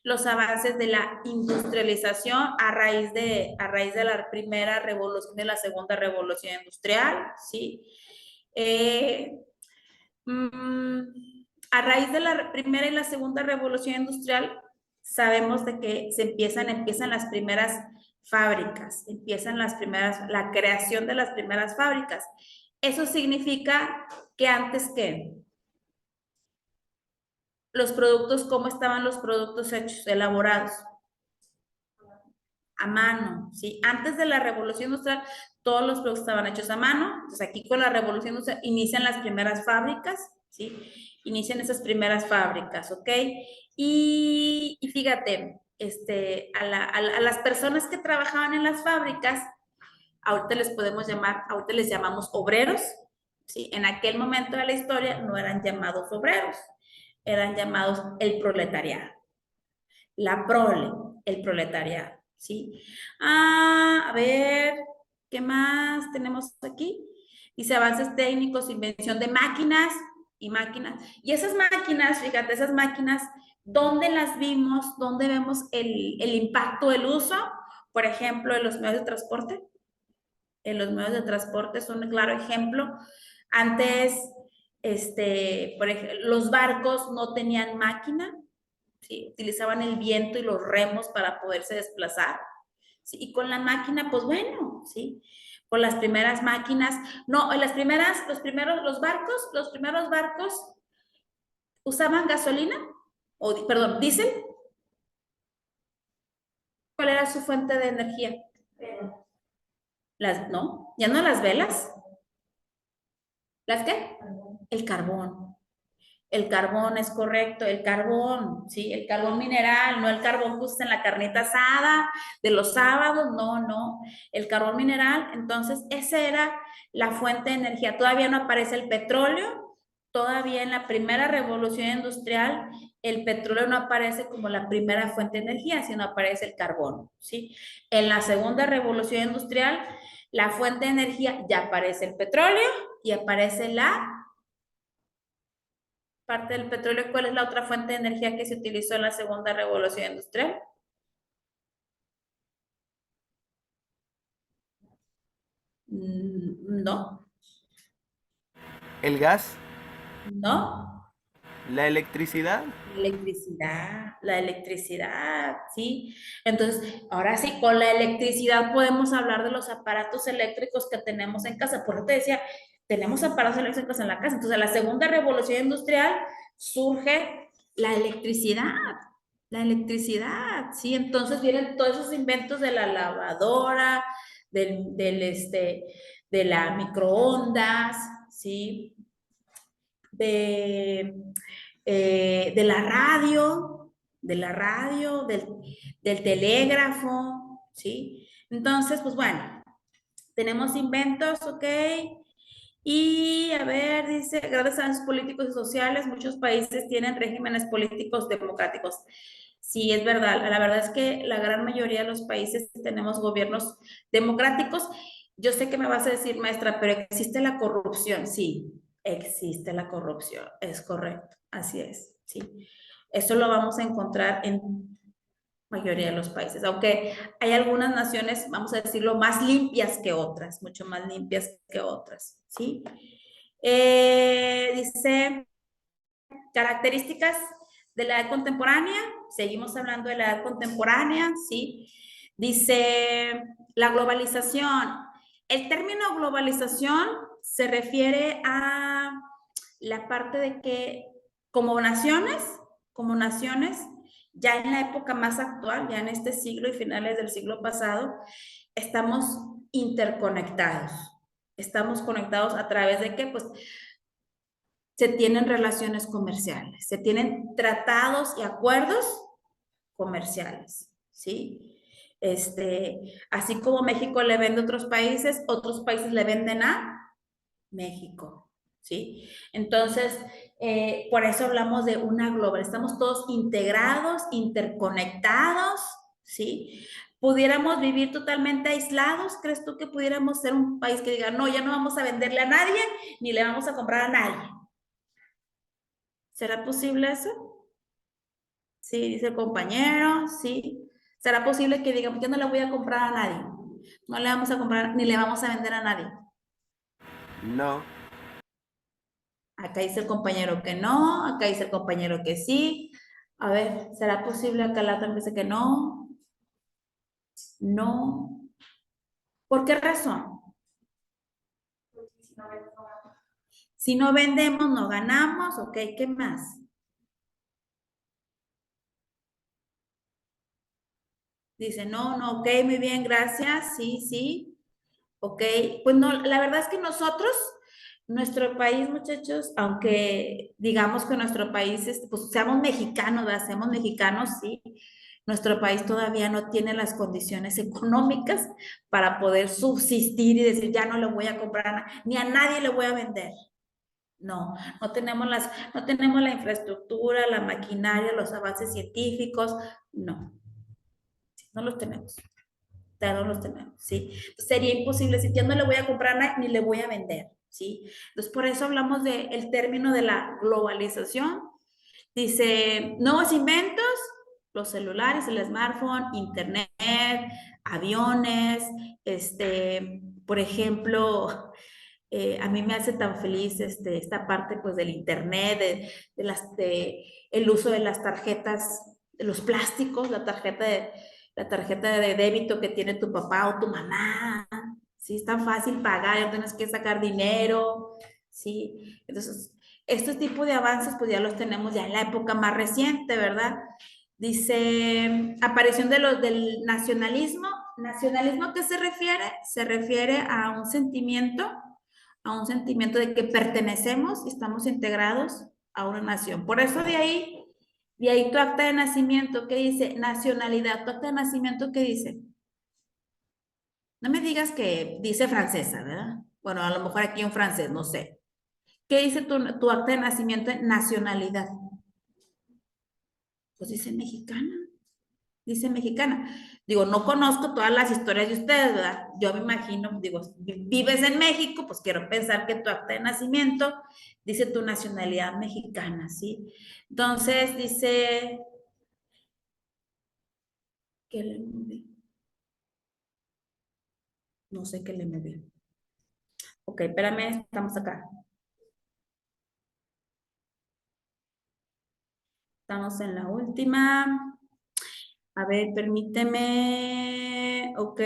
los avances de la industrialización a raíz de la primera revolución, de la segunda revolución industrial, ¿sí? Eh, mm, a raíz de la primera y la segunda revolución industrial, sabemos de que empiezan las primeras fábricas, la creación de las primeras fábricas. Eso significa que antes que los productos, ¿cómo estaban los productos hechos, elaborados? A mano, ¿sí? Antes de la revolución industrial, todos los productos estaban hechos a mano. Entonces, aquí con la revolución industrial inician las primeras fábricas, ¿sí? Inician esas primeras fábricas, ¿ok? Y fíjate, a las personas que trabajaban en las fábricas, ahorita les llamamos obreros, ¿sí? En aquel momento de la historia no eran llamados obreros, eran llamados el proletariado, la prole, el proletariado, ¿sí? A ver, ¿qué más tenemos aquí? Dice avances técnicos, invención de máquinas y máquinas. Y esas máquinas, fíjate, esas máquinas, ¿dónde las vimos? ¿Dónde vemos el impacto del uso? Por ejemplo, en los medios de transporte. En los medios de transporte es un claro ejemplo. Antes, por ejemplo, los barcos no tenían máquina, ¿sí? Utilizaban el viento y los remos para poderse desplazar, ¿sí? Y con la máquina, pues bueno, ¿sí? Con las primeras máquinas, no, los primeros barcos ¿Usaban gasolina? O, perdón, diésel. ¿Cuál era su fuente de energía? No, ya no las velas. ¿Las qué? El carbón. El carbón es correcto, el carbón, ¿sí? El carbón mineral, no el carbón que usa en la carnita asada de los sábados, no, no. El carbón mineral, entonces, esa era la fuente de energía. Todavía no aparece el petróleo, todavía en la primera revolución industrial, el petróleo no aparece como la primera fuente de energía, sino aparece el carbón, ¿sí? En la segunda revolución industrial, la fuente de energía ya aparece el petróleo y aparece la parte del petróleo. ¿Cuál es la otra fuente de energía que se utilizó en la segunda revolución industrial? No, ¿El gas? no. ¿La electricidad? La electricidad, ¿sí? Entonces, ahora sí, con la electricidad podemos hablar de los aparatos eléctricos que tenemos en casa. Por eso te decía, tenemos aparatos eléctricos en la casa. Entonces, en la segunda revolución industrial surge la electricidad, ¿sí? Entonces vienen todos esos inventos de la lavadora, de la microondas, ¿sí? De, de la radio, del telégrafo, ¿sí? Entonces, pues bueno, tenemos inventos, ¿ok? Y a ver, dice, gracias a los políticos y sociales, muchos países tienen regímenes políticos democráticos. Sí, es verdad. La verdad es que la gran mayoría de los países tenemos gobiernos democráticos. Yo sé que me vas a decir, maestra, pero existe la corrupción. Sí, existe la corrupción. Es correcto. Así es. Sí. Eso lo vamos a encontrar en mayoría de los países, aunque hay algunas naciones, vamos a decirlo, más limpias que otras, mucho más limpias que otras, ¿sí? Dice, características de la edad contemporánea, seguimos hablando de la edad contemporánea, ¿sí? Dice, la globalización. El término globalización se refiere a la parte de que como naciones, ya en la época más actual, ya en este siglo y finales del siglo pasado, estamos interconectados. Estamos conectados a través de qué? Pues se tienen relaciones comerciales, se tienen tratados y acuerdos comerciales, ¿sí? Así como México le vende a otros países le venden a México, ¿sí? Entonces, por eso hablamos de una global, estamos todos integrados, interconectados, ¿sí? ¿Pudiéramos vivir totalmente aislados? ¿Crees tú que pudiéramos ser un país que diga, no, ya no vamos a venderle a nadie, ni le vamos a comprar a nadie? ¿Será posible eso? Sí, dice el compañero, sí. ¿Será posible que digamos, yo no le voy a comprar a nadie? No le vamos a comprar, ni le vamos a vender a nadie. No. Acá dice el compañero que no, acá dice el compañero que sí. A ver, ¿será posible? Acá la otra dice que no. No. ¿Por qué razón? Si no vendemos, no ganamos. Ok, ¿qué más? Dice, no, no, ok, muy bien, gracias. Sí, sí. Ok, pues no, la verdad es que nosotros, nuestro país, muchachos, aunque digamos que nuestro país, pues seamos mexicanos, ¿verdad? Seamos mexicanos, sí, nuestro país todavía no tiene las condiciones económicas para poder subsistir y decir, ya no le voy a comprar ni a nadie le voy a vender. No, no tenemos la infraestructura, la maquinaria, los avances científicos, no, no los tenemos. Ya no los tenemos, ¿sí? Entonces, sería imposible, si yo no le voy a comprar nada, ni le voy a vender, ¿sí? Entonces, por eso hablamos del término de la globalización. Dice, nuevos inventos, los celulares, el smartphone, internet, aviones, por ejemplo, a mí me hace tan feliz esta parte pues del internet, el uso de las tarjetas, de los plásticos, la tarjeta de débito que tiene tu papá o tu mamá, ¿sí? Es tan fácil pagar, ya no tienes que sacar dinero, ¿sí? Entonces, este tipo de avances pues ya los tenemos ya en la época más reciente, ¿verdad? Dice, aparición del nacionalismo. ¿Nacionalismo a qué se refiere? Se refiere a un sentimiento de que pertenecemos y estamos integrados a una nación. Por eso de ahí tu acta de nacimiento, ¿qué dice? Nacionalidad. ¿Tu acta de nacimiento qué dice? No me digas que dice francesa, ¿verdad? Bueno, a lo mejor aquí un francés, no sé. ¿Qué dice tu acta de nacimiento en nacionalidad? Pues dice mexicana. Dice mexicana. Digo, no conozco todas las historias de ustedes, ¿verdad? Yo me imagino, digo, vives en México, pues quiero pensar que tu acta de nacimiento dice tu nacionalidad mexicana, ¿sí? Entonces dice, ¿qué le moví? No sé qué le moví. Ok, espérame, estamos acá. Estamos en la última. A ver, permíteme. Ok.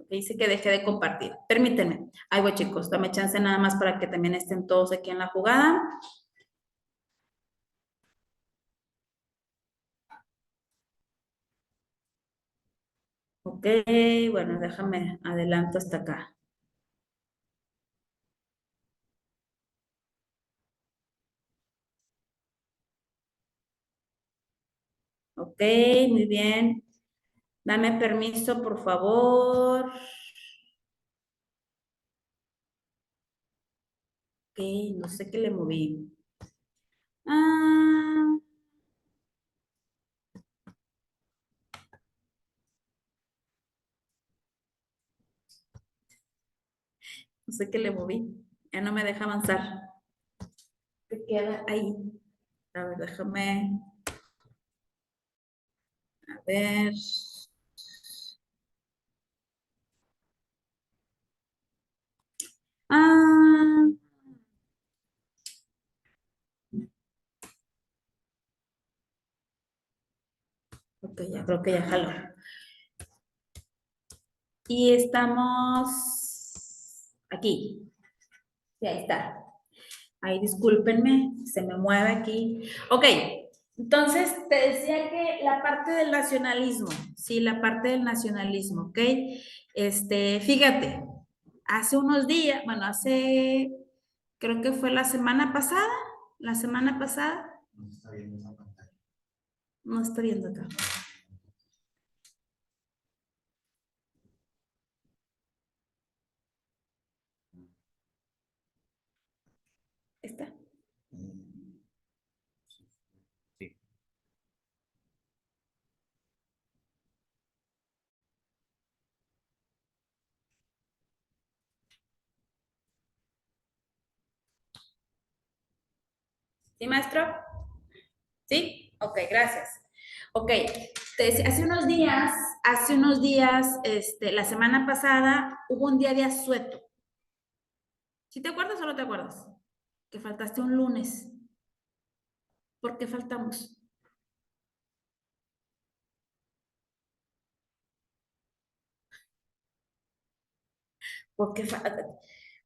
Dice que deje de compartir. Permítanme. Ahí voy, chicos. Dame chance nada más para que también estén todos aquí en la jugada. Ok, bueno, déjame adelanto hasta acá. Ok, muy bien. Dame permiso, por favor. Ok, no sé qué le moví. Ah, no sé qué le moví. Ya no me deja avanzar. ¿Qué queda ahí? A ver, déjame. A ver. Ah, ok, ya creo que ya jaló. Y estamos aquí. Sí, ahí está. Ahí discúlpenme, se me mueve aquí. Ok, entonces te decía que la parte del nacionalismo, sí, la parte del nacionalismo, ok. Fíjate, hace unos días, bueno, creo que fue la semana pasada, no está viendo acá. ¿Está? Sí. ¿Sí, maestro? ¿Sí? Ok, gracias. Ok, te decía, hace unos días, la semana pasada, hubo un día de asueto. ¿Sí te acuerdas o no te acuerdas? Que faltaste un lunes. ¿Por qué faltamos? ¿Por qué,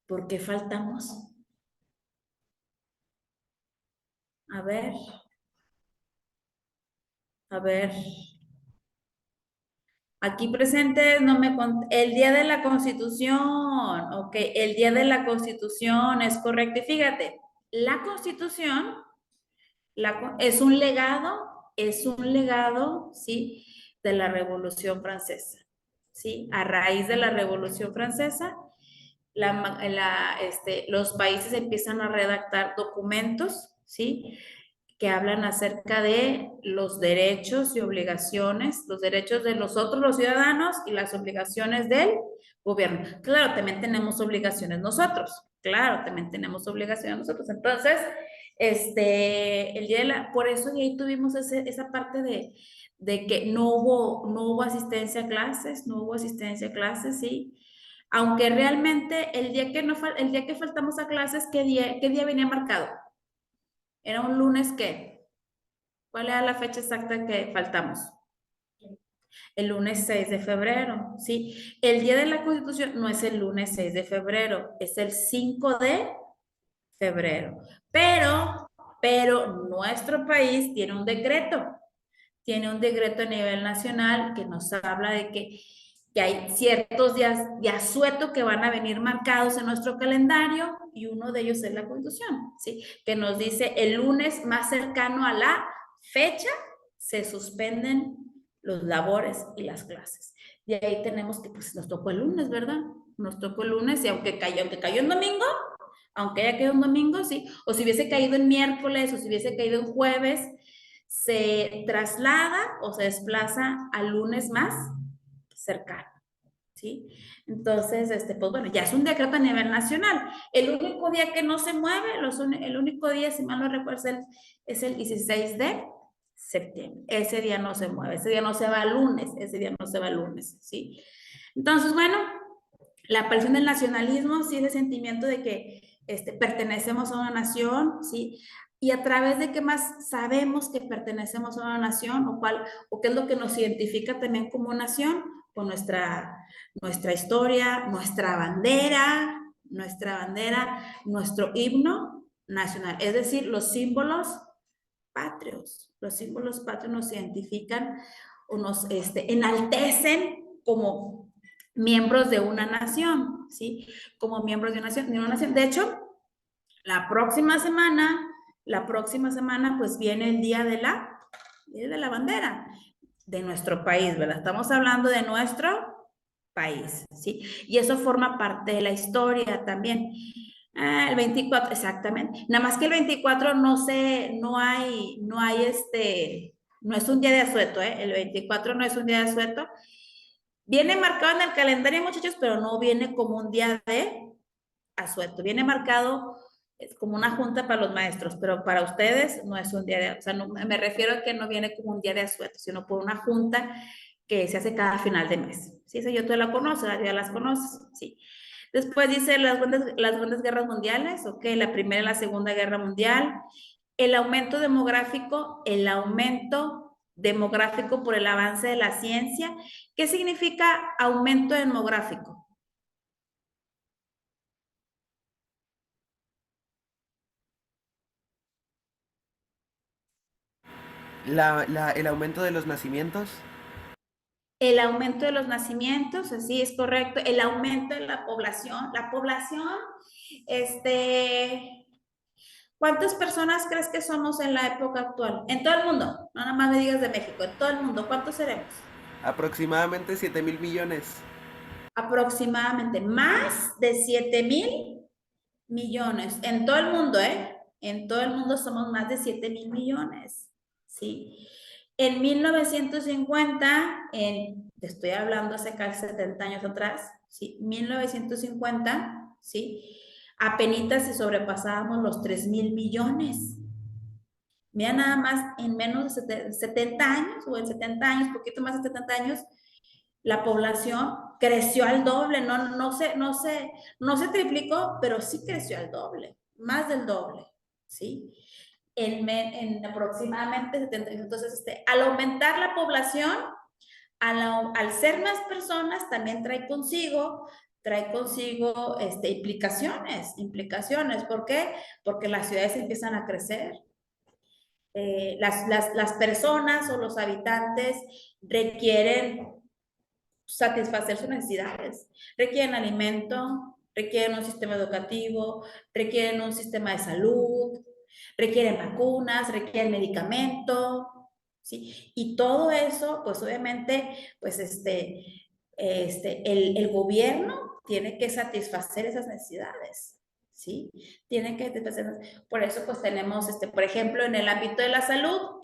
¿por qué faltamos? A ver, a ver. Aquí presentes, no me el día de la Constitución, ok, el día de la Constitución es correcto. Y fíjate, la Constitución es un legado, ¿sí? De la Revolución Francesa, ¿sí? A raíz de la Revolución Francesa, los países empiezan a redactar documentos, ¿sí? Que hablan acerca de los derechos y obligaciones, los derechos de nosotros los ciudadanos y las obligaciones del gobierno. Claro, también tenemos obligaciones nosotros, claro, también tenemos obligaciones nosotros. Entonces, el día de por eso de ahí tuvimos esa parte de que no hubo asistencia a clases, no hubo asistencia a clases, sí. Aunque realmente el día que faltamos a clases, qué día venía marcado? Era un lunes, ¿qué? ¿Cuál era la fecha exacta que faltamos? El lunes 6 de febrero, ¿sí? El día de la Constitución no es el lunes 6 de febrero, es el 5 de febrero. Pero nuestro país tiene un decreto a nivel nacional que nos habla de que hay ciertos días de asueto que van a venir marcados en nuestro calendario y uno de ellos es la Constitución, ¿sí? Que nos dice el lunes más cercano a la fecha se suspenden los labores y las clases. Y ahí tenemos que, pues nos tocó el lunes, ¿verdad? Nos tocó el lunes y aunque cayó en domingo, aunque haya caído un domingo, sí, o si hubiese caído en miércoles o si hubiese caído en jueves, se traslada o se desplaza al lunes más cercano, ¿sí? Entonces, pues bueno, ya es un decreto a nivel nacional. El único día que no se mueve, el único día, si mal no recuerdo, es el 16 de septiembre. Ese día no se mueve, ese día no se va al lunes, ese día no se va al lunes, ¿sí? Entonces, bueno, la aparición del nacionalismo, sí, ese sentimiento de que pertenecemos a una nación, ¿sí? Y a través de qué más sabemos que pertenecemos a una nación o qué es lo que nos identifica también como nación, pues nuestra historia, nuestro himno nacional, es decir, los símbolos patrios. Los símbolos patrios nos identifican o nos enaltecen como miembros de una nación, ¿sí? Como miembros de una nación. De hecho, la próxima semana, pues viene el Día de la Bandera de nuestro país, ¿verdad? Estamos hablando de nuestro país, ¿sí? Y eso forma parte de la historia también. El 24, exactamente. Nada más que el 24 no es un día de asueto, ¿eh? El 24 no es un día de asueto. Viene marcado en el calendario, muchachos, pero no viene como un día de asueto. Viene marcado como una junta para los maestros, pero para ustedes no es un día de, o sea, no, me refiero a que no viene como un día de asueto, sino por una junta que se hace cada final de mes. Sí, eso yo tú la conoces, ya las conoces, sí. Después dice las grandes guerras mundiales, ok, la primera y la segunda guerra mundial, el aumento demográfico por el avance de la ciencia. ¿Qué significa aumento demográfico? El aumento de los nacimientos. El aumento de los nacimientos, así es correcto, el aumento de la población, ¿cuántas personas crees que somos en la época actual? En todo el mundo, no nada más me digas de México, en todo el mundo, ¿cuántos seremos? Aproximadamente 7.000 millones. Aproximadamente más de 7.000 millones, en todo el mundo, ¿eh? En todo el mundo somos más de 7.000 millones, ¿sí? En 1950, te estoy hablando hace casi 70 años atrás, ¿sí? 1950, ¿sí? Apenitas si sobrepasábamos los 3.000 millones. Mira nada más, en menos de 70 años, o en 70 años, poquito más de 70 años, la población creció al doble, no se triplicó, pero sí creció al doble, más del doble, ¿sí? En aproximadamente 70 años. Entonces, al aumentar la población, al ser más personas, también trae consigo implicaciones. ¿Por qué? Porque las ciudades empiezan a crecer. Las personas o los habitantes requieren satisfacer sus necesidades. Requieren alimento, requieren un sistema educativo, requieren un sistema de salud, requieren vacunas, requieren medicamento, ¿sí? Y todo eso, pues obviamente, pues el gobierno tiene que satisfacer esas necesidades, ¿sí? Tiene que satisfacer. Por eso, pues tenemos, por ejemplo, en el ámbito de la salud,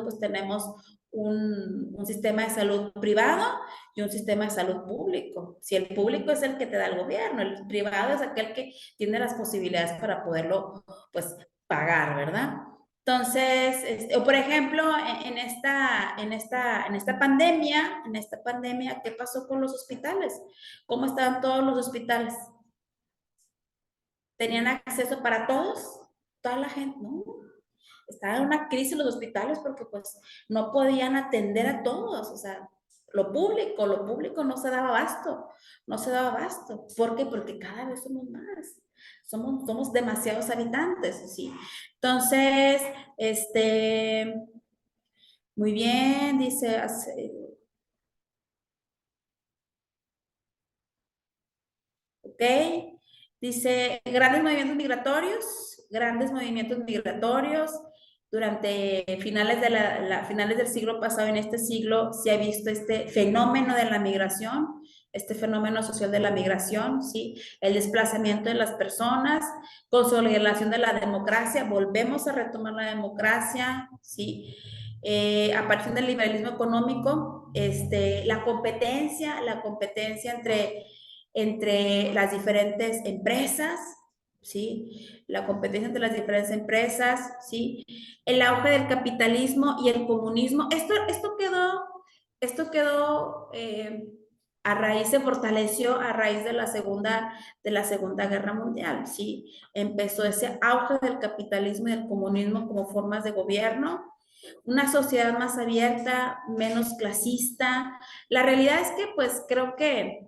pues tenemos un sistema de salud privado y un sistema de salud público. Si el público es el que te da el gobierno, el privado es aquel que tiene las posibilidades para poderlo, pues, pagar, ¿verdad? Entonces, o por ejemplo, en esta pandemia, ¿qué pasó con los hospitales? ¿Cómo estaban todos los hospitales? ¿Tenían acceso para todos? Toda la gente, ¿no? Estaba en una crisis los hospitales porque pues no podían atender a todos, o sea, lo público no se daba abasto. ¿Por qué? Porque cada vez somos más. Somos demasiados habitantes, ¿sí? Entonces, muy bien, dice, ok, dice, grandes movimientos migratorios, durante finales del siglo pasado, en este siglo, se ha visto este fenómeno de la migración, este fenómeno social de la migración, ¿sí? El desplazamiento de las personas, consolidación de la democracia, volvemos a retomar la democracia, ¿sí? A partir del liberalismo económico, la competencia entre las diferentes empresas, ¿sí? La competencia entre las diferentes empresas, ¿sí? El auge del capitalismo y el comunismo. Esto quedó se fortaleció a raíz de la Segunda Guerra Mundial, ¿sí? Empezó ese auge del capitalismo y del comunismo como formas de gobierno, una sociedad más abierta, menos clasista. La realidad es que, pues, creo que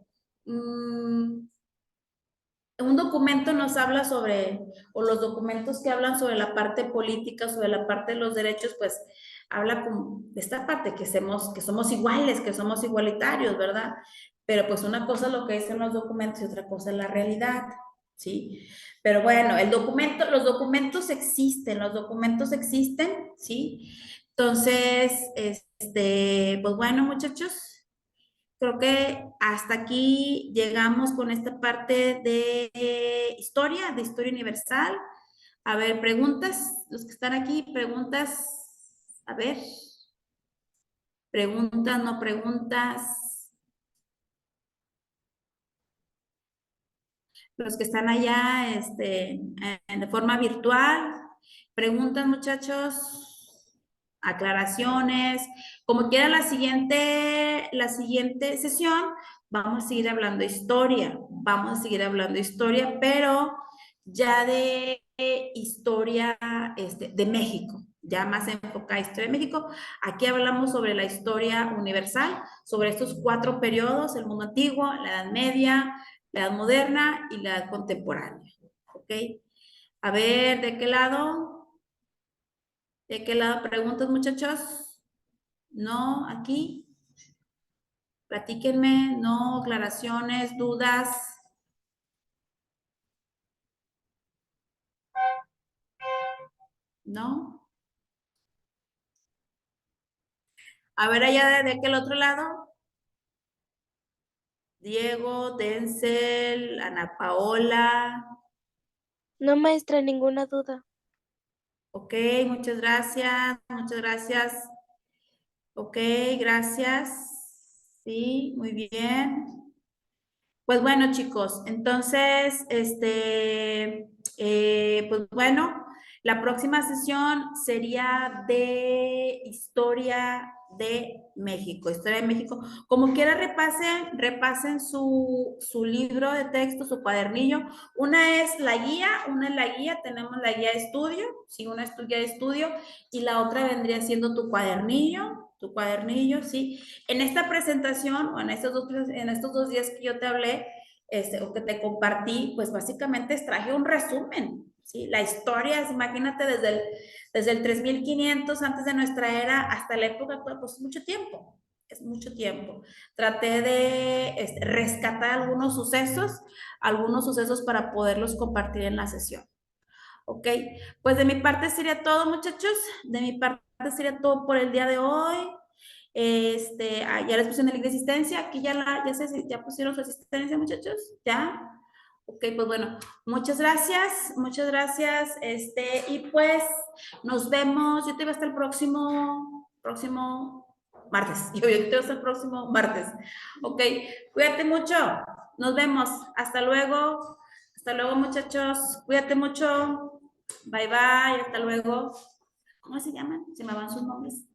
un documento nos habla sobre, o los documentos que hablan sobre la parte política, sobre la parte de los derechos, pues habla de esta parte, que somos iguales, que somos igualitarios, ¿verdad? Pero pues una cosa es lo que dicen los documentos y otra cosa es la realidad, ¿sí? Pero bueno, los documentos existen, ¿sí? Entonces, pues bueno, muchachos, creo que hasta aquí llegamos con esta parte de historia universal. A ver, preguntas, los que están aquí, preguntas, a ver, preguntas, no preguntas. Los que están allá, de forma virtual, preguntas, muchachos, aclaraciones, como quiera la siguiente sesión, vamos a seguir hablando historia, pero ya de historia de México, ya más enfocada a historia de México. Aquí hablamos sobre la historia universal, sobre estos 4 periodos: el mundo antiguo, la Edad Media, la Edad Moderna y la Edad Contemporánea. ¿Ok? A ver, ¿de qué lado? ¿De qué lado preguntas, muchachos? No, aquí. Platíquenme, no, aclaraciones, dudas. ¿No? A ver, allá de aquel otro lado. Diego, Denzel, Ana Paola. No, maestra, ninguna duda. Ok, muchas gracias, muchas gracias. Ok, gracias. Sí, muy bien. Pues bueno, chicos, entonces, pues bueno, la próxima sesión sería de historia de México, historia de México. Como quiera, repasen su libro de texto, su cuadernillo. Una es la guía, tenemos la guía de estudio, sí, una es tu guía de estudio, y la otra vendría siendo tu cuadernillo, sí. En esta presentación, o en estos 2 días que yo te hablé, o que te compartí, pues básicamente extraje un resumen, ¿sí? La historia, imagínate, desde el 3500 antes de nuestra era hasta la época actual, pues es mucho tiempo. Traté de rescatar algunos sucesos para poderlos compartir en la sesión. ¿Ok? Pues de mi parte sería todo, muchachos. De mi parte sería todo por el día de hoy. Ya les pusieron el link de asistencia. Aquí ya pusieron su asistencia, muchachos. ¿Ya? Ok, pues bueno, muchas gracias, muchas gracias. Y pues nos vemos. Yo te veo hasta el próximo martes. Yo te veo hasta el próximo martes. Ok, cuídate mucho. Nos vemos. Hasta luego. Hasta luego, muchachos. Cuídate mucho. Bye, bye. Hasta luego. ¿Cómo se llaman? Se me van sus nombres.